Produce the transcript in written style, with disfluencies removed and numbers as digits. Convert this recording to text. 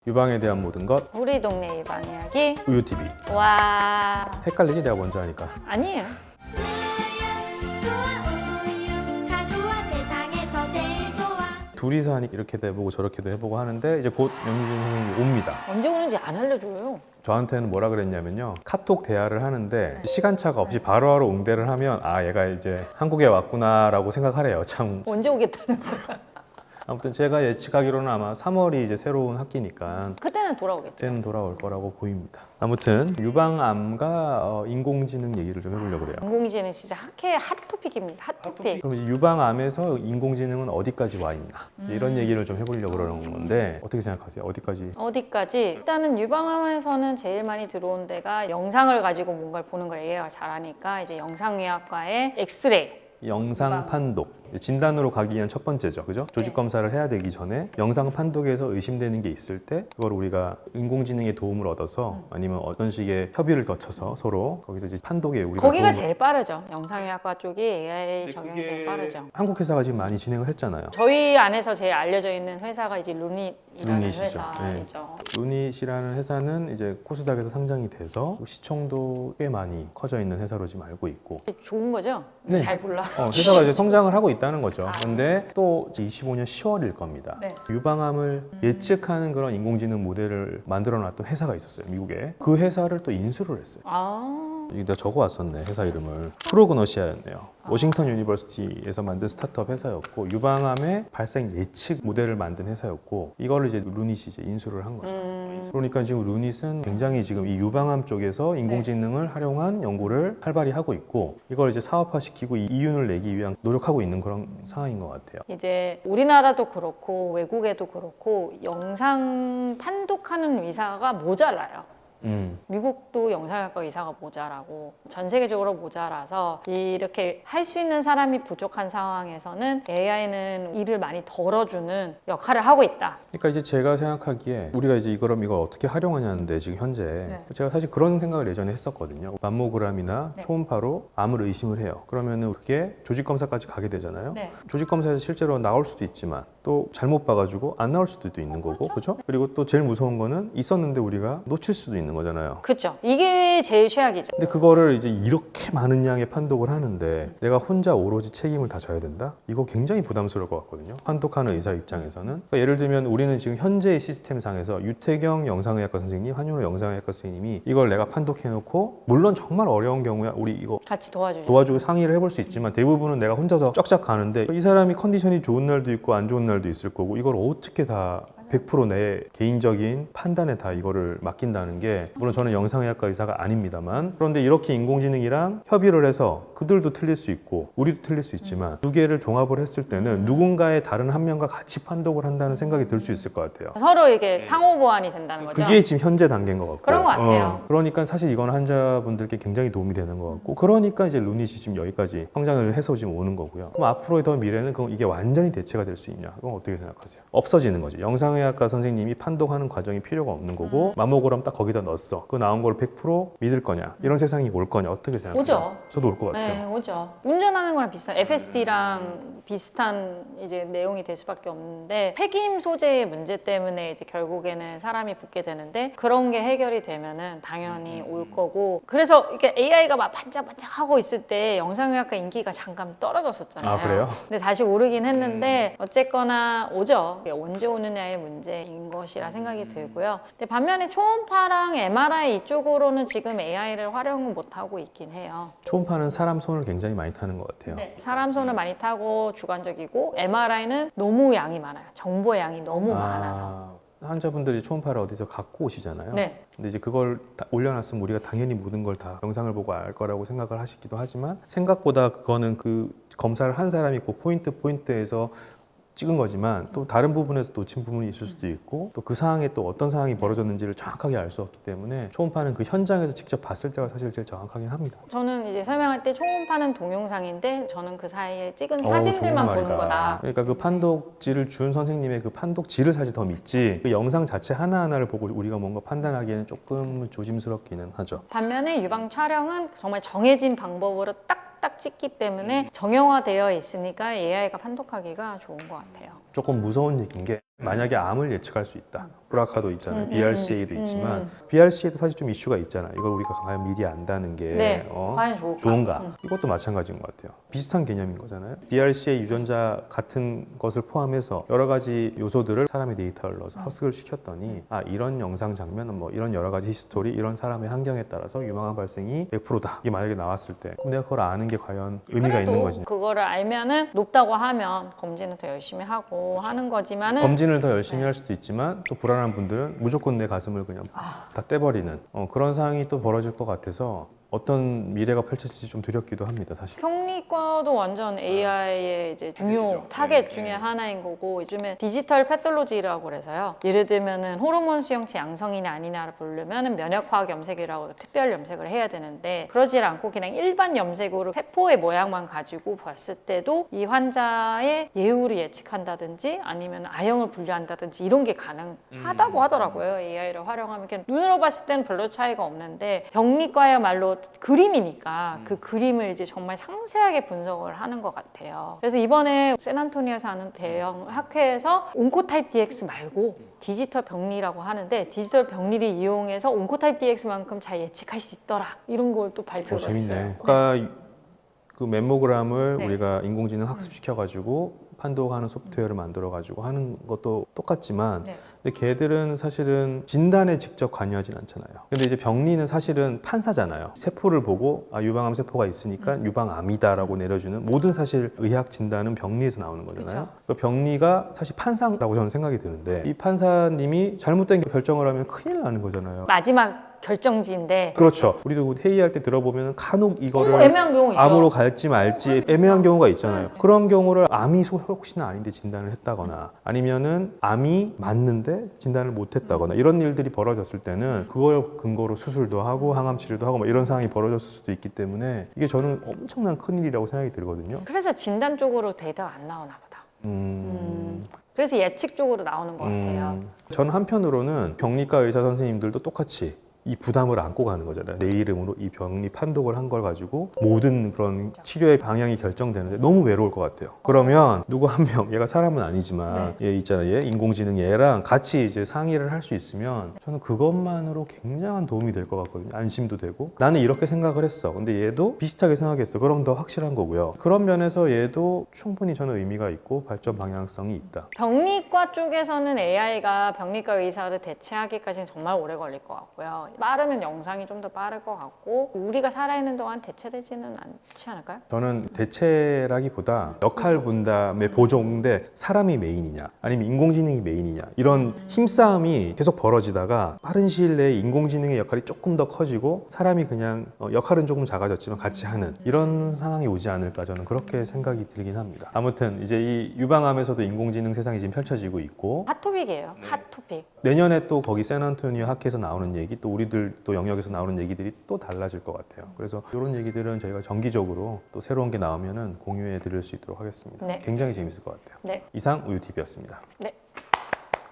유방에 대한 모든 것 우리 동네 유방 이야기. 우유TV. 와, 헷갈리지? 내가 먼저 하니까. 아니에요. 둘이서 하니까 이렇게도 해보고 저렇게도 해보고 하는데 이제 곧 염유진 선생님이 옵니다. 언제 오는지 안 알려줘요. 저한테는 뭐라 그랬냐면요, 카톡 대화를 하는데 시간차가 없이 바로바로 응대를 하면 아, 얘가 이제 한국에 왔구나 라고 생각하래요. 참. 언제 오겠다는 거야. 아무튼 제가 예측하기로는 아마 3월이 이제 새로운 학기니까 그때는 돌아오겠죠. 그때는 돌아올 거라고 보입니다. 아무튼 유방암과 인공지능 얘기를 좀 해보려고 그래요. 인공지능 진짜 핫토픽입니다. 핫토픽. 그럼 이제 유방암에서 인공지능은 어디까지 와 있나, 이런 얘기를 좀 해보려고 그러는 건데 어떻게 생각하세요? 어디까지? 일단은 유방암에서는 제일 많이 들어온 데가 영상을 가지고 뭔가를 보는 걸 AI가 잘하니까 이제 영상의학과의 엑스레이. 영상 판독. 진단으로 가기 위한 첫 번째죠, 그죠? 조직 검사를 해야 되기 전에 영상 판독에서 의심되는 게 있을 때 그걸 우리가 인공지능의 도움을 얻어서 아니면 어떤 식의 협의를 거쳐서 서로 거기서 이제 판독에 우리가 거기가 제일 빠르죠. 영상의학과 쪽이 AI 적용이 제일 빠르죠. 한국 회사가 지금 많이 진행을 했잖아요. 저희 안에서 제일 알려져 있는 회사가 이제 루닛이라는 루닛이죠. 회사이죠. 루닛이라는 회사는 이제 코스닥에서 상장이 돼서 시총도 꽤 많이 커져 있는 회사로 지금 알고 있고, 좋은 거죠? 네. 잘 몰라. 회사가 이제 성장을 하고 있다는 거죠. 그런데 또 25년 10월일 겁니다. 네. 유방암을 예측하는 그런 인공지능 모델을 만들어 놨던 회사가 있었어요, 미국에. 그 회사를 또 인수를 했어요. 여기다 적어왔었네, 회사 이름을. 프로그노시아였네요. 워싱턴 유니버시티에서 만든 스타트업 회사였고, 유방암의 발생 예측 모델을 만든 회사였고, 이거를 이제 루닛이 이제 인수를 한 거죠. 그러니까 지금 루닛은 굉장히 지금 이 유방암 쪽에서 인공지능을 활용한 연구를 활발히 하고 있고, 이걸 이제 사업화시키고 이윤을 내기 위한 노력하고 있는 그런 상황인 것 같아요. 이제 우리나라도 그렇고 외국에도 그렇고 영상 판독하는 의사가 모자라요. 미국도 영상의학과 의사가 모자라고 전 세계적으로 모자라서 이렇게 할 수 있는 사람이 부족한 상황에서는 AI는 일을 많이 덜어주는 역할을 하고 있다. 그러니까 이제 제가 생각하기에 우리가 이제 이걸 어떻게 활용하냐는데, 지금 현재 제가 사실 그런 생각을 예전에 했었거든요. 맘모그램이나 초음파로 암을 의심을 해요. 그러면은 그게 조직 검사까지 가게 되잖아요. 조직 검사에서 실제로 나올 수도 있지만 또 잘못 봐가지고 안 나올 수도 있는 거고, 그렇죠? 그리고 또 제일 무서운 거는 있었는데 우리가 놓칠 수도 있는 거잖아요. 그렇죠. 이게 제일 최악이죠. 근데 그거를 이제 이렇게 많은 양의 판독을 하는데 내가 혼자 오로지 책임을 다 져야 된다? 이거 굉장히 부담스러울 것 같거든요. 판독하는 의사 입장에서는. 그러니까 예를 들면 우리는 지금 현재의 시스템상에서 유태경 영상의학과 선생님, 한윤호 영상의학과 선생님이 이걸 내가 판독해놓고, 물론 정말 어려운 경우야 우리 이거 같이 도와주죠. 도와주고 상의를 해볼 수 있지만 대부분은 내가 혼자서 쫙쫙 가는데 이 사람이 컨디션이 좋은 날도 있고 안 좋은 날도 있을 거고, 이걸 어떻게 다 100% 내 개인적인 판단에 다 이거를 맡긴다는 게, 물론 저는 영상의학과 의사가 아닙니다만, 그런데 이렇게 인공지능이랑 협의를 해서 그들도 틀릴 수 있고 우리도 틀릴 수 있지만 두 개를 종합을 했을 때는 누군가의 다른 한 명과 같이 판독을 한다는 생각이 들 수 있을 것 같아요. 서로 이게 상호 보완이 된다는 거죠. 그게 지금 현재 단계인 것 같고, 그런 것 같아요. 그러니까 사실 이건 환자분들께 굉장히 도움이 되는 것 같고, 그러니까 이제 루닛이 지금 여기까지 성장을 해서 지금 오는 거고요. 그럼 앞으로의 더 미래는 그럼 이게 완전히 대체가 될 수 있냐? 그건 어떻게 생각하세요? 없어지는 거지. 영상의학과 선생님이 판독하는 과정이 필요가 없는 거고, 맘모그램 딱 거기다 넣었어. 그 나온 걸 100% 믿을 거냐? 이런 세상이 올 거냐? 어떻게 생각해요? 오죠. 저도 올 것 같아요. 네, 오죠. 운전하는 거랑 비슷한, FSD랑 비슷한 이제 내용이 될 수밖에 없는데, 책임 소재의 문제 때문에 이제 결국에는 사람이 붙게 되는데, 그런 게 해결이 되면은 당연히 올 거고. 그래서 이렇게 AI가 막 반짝반짝 하고 있을 때 영상의학과 인기가 잠깐 떨어졌었잖아요. 아, 그래요? 근데 다시 오르긴 했는데 어쨌거나 오죠. 이게 언제 오느냐의 문제인 것이라 생각이 들고요. 근데 반면에 초음파랑 MRI 이쪽으로는 지금 AI를 활용을 못 하고 있긴 해요. 초음파는 사람 손을 굉장히 많이 타는 것 같아요. 사람 손을 많이 타고 주관적이고, MRI는 너무 양이 많아요. 정보의 양이 너무 많아서. 환자분들이 초음파를 어디서 갖고 오시잖아요. 네. 근데 이제 그걸 다 올려놨으면 우리가 당연히 모든 걸 다 영상을 보고 알 거라고 생각을 하시기도 하지만, 생각보다 그거는 그 검사를 한 사람이 그 포인트에서 찍은 거지만 또 다른 부분에서 놓친 부분이 있을 수도 있고, 또 그 상황에 또 어떤 상황이 벌어졌는지를 정확하게 알 수 없기 때문에 초음파는 그 현장에서 직접 봤을 때가 사실 제일 정확하긴 합니다. 저는 이제 설명할 때 초음파는 동영상인데 저는 그 사이에 찍은 좋은 사진들만 보는 말이다. 거다. 그러니까 그 판독지를 준 선생님의 그 판독지를 사실 더 믿지, 그 영상 자체 하나하나를 보고 우리가 뭔가 판단하기에는 조금 조심스럽기는 하죠. 반면에 유방 촬영은 정말 정해진 방법으로 딱 찍기 때문에 정형화되어 있으니까 AI가 판독하기가 좋은 것 같아요. 조금 무서운 얘기인 게 만약에 암을 예측할 수 있다. 브라카도 있잖아요. BRCA도 있지만 BRCA도 사실 좀 이슈가 있잖아요. 이걸 우리가 과연 미리 안다는 게 네, 과연 좋은가? 이것도 마찬가지인 것 같아요. 비슷한 개념인 거잖아요. BRCA 유전자 같은 것을 포함해서 여러 가지 요소들을 사람의 데이터를 넣어서 합숙을 시켰더니 이런 영상 장면은 뭐 이런 여러 가지 히스토리, 이런 사람의 환경에 따라서 유방암 발생이 100%다. 이게 만약에 나왔을 때 그럼 내가 그걸 아는 게 과연 의미가 있는 거지. 그거를 알면은 높다고 하면 검진을 더 열심히 하고 하는 거지만은 검진을 더 열심히 할 수도 있지만 또 불안한 분들은 무조건 내 가슴을 그냥 다 떼버리는 그런 상황이 또 벌어질 것 같아서 어떤 미래가 펼쳐질지 좀 두렵기도 합니다, 사실. 평리과도 완전 AI의 이제 중요 타겟 중에 하나인 거고 요즘에 디지털 패솔로지라고 그래서요. 예를 들면은 호르몬 수용체 양성이냐 아니냐를 보려면 면역화학 염색이라고 특별 염색을 해야 되는데 그러지 않고 그냥 일반 염색으로 세포의 모양만 가지고 봤을 때도 이 환자의 예후를 예측한다든지 아니면 아형을 분류한다든지 이런 게 가능하다고 하더라고요. AI를 활용하면 그냥 눈으로 봤을 때는 별로 차이가 없는데 병리과야말로 그림이니까 그 그림을 이제 정말 상세하게 분석을 하는 것 같아요. 그래서 이번에 샌안토니아에서 하는 대형 학회에서 온코타입 DX 말고 디지털 병리라고 하는데 디지털 병리를 이용해서 온코타입 DX만큼 잘 예측할 수 있더라 이런 걸 또 발표를 재밌네. 했어요. 아까 그 멤모그램을 네. 우리가 인공지능 학습시켜가지고 판독하는 소프트웨어를 만들어가지고 하는 것도 똑같지만 네. 근데 걔들은 사실은 진단에 직접 관여하진 않잖아요. 근데 이제 병리는 사실은 판사잖아요. 세포를 보고 유방암 세포가 있으니까 유방암이다라고 내려주는 모든 사실 의학 진단은 병리에서 나오는 거잖아요. 그 병리가 사실 판사라고 저는 생각이 드는데 이 판사님이 잘못된 결정을 하면 큰일 나는 거잖아요. 마지막 결정지인데 그렇죠. 우리도 회의할 때 들어보면 간혹 이거를 애매한 경우 있죠. 암으로 갈지 말지 애매한 경우가 있잖아요. 그런 경우를 암이 혹시나 아닌데 진단을 했다거나 아니면은 암이 맞는데 진단을 못 했다거나 이런 일들이 벌어졌을 때는 그걸 근거로 수술도 하고 항암 치료도 하고 뭐 이런 상황이 벌어졌을 수도 있기 때문에 이게 저는 엄청난 큰일이라고 생각이 들거든요. 그래서 진단 쪽으로 데이터가 안 나오나 보다. 그래서 예측 쪽으로 나오는 것 같아요. 저는 한편으로는 병리과 의사 선생님들도 똑같이 이 부담을 안고 가는 거잖아요. 내 이름으로 이 병리 판독을 한 걸 가지고 모든 그런 치료의 방향이 결정되는데 너무 외로울 것 같아요. 그러면 누구 한 명, 얘가 사람은 아니지만 얘 있잖아요. 얘 인공지능 얘랑 같이 이제 상의를 할 수 있으면 저는 그것만으로 굉장한 도움이 될 것 같거든요. 안심도 되고 나는 이렇게 생각을 했어. 근데 얘도 비슷하게 생각했어. 그럼 더 확실한 거고요. 그런 면에서 얘도 충분히 저는 의미가 있고 발전 방향성이 있다. 병리과 쪽에서는 AI가 병리과 의사를 대체하기까지는 정말 오래 걸릴 것 같고요. 빠르면 영상이 좀 더 빠를 것 같고 우리가 살아있는 동안 대체되지는 않지 않을까요? 저는 대체라기보다 역할 분담의 보조인데 사람이 메인이냐 아니면 인공지능이 메인이냐 이런 힘싸움이 계속 벌어지다가 빠른 시일 내에 인공지능의 역할이 조금 더 커지고 사람이 그냥 역할은 조금 작아졌지만 같이 하는 이런 상황이 오지 않을까 저는 그렇게 생각이 들긴 합니다. 아무튼 이제 이 유방암에서도 인공지능 세상이 지금 펼쳐지고 있고 핫토픽이에요. 핫토픽. 내년에 또 거기 샌안토니오 학회에서 나오는 얘기 또 우리들 또 영역에서 나오는 얘기들이 또 달라질 것 같아요. 그래서 이런 얘기들은 저희가 정기적으로 또 새로운 게 나오면은 공유해 드릴 수 있도록 하겠습니다. 네. 굉장히 재밌을 것 같아요. 네. 이상 우유TV였습니다. 네.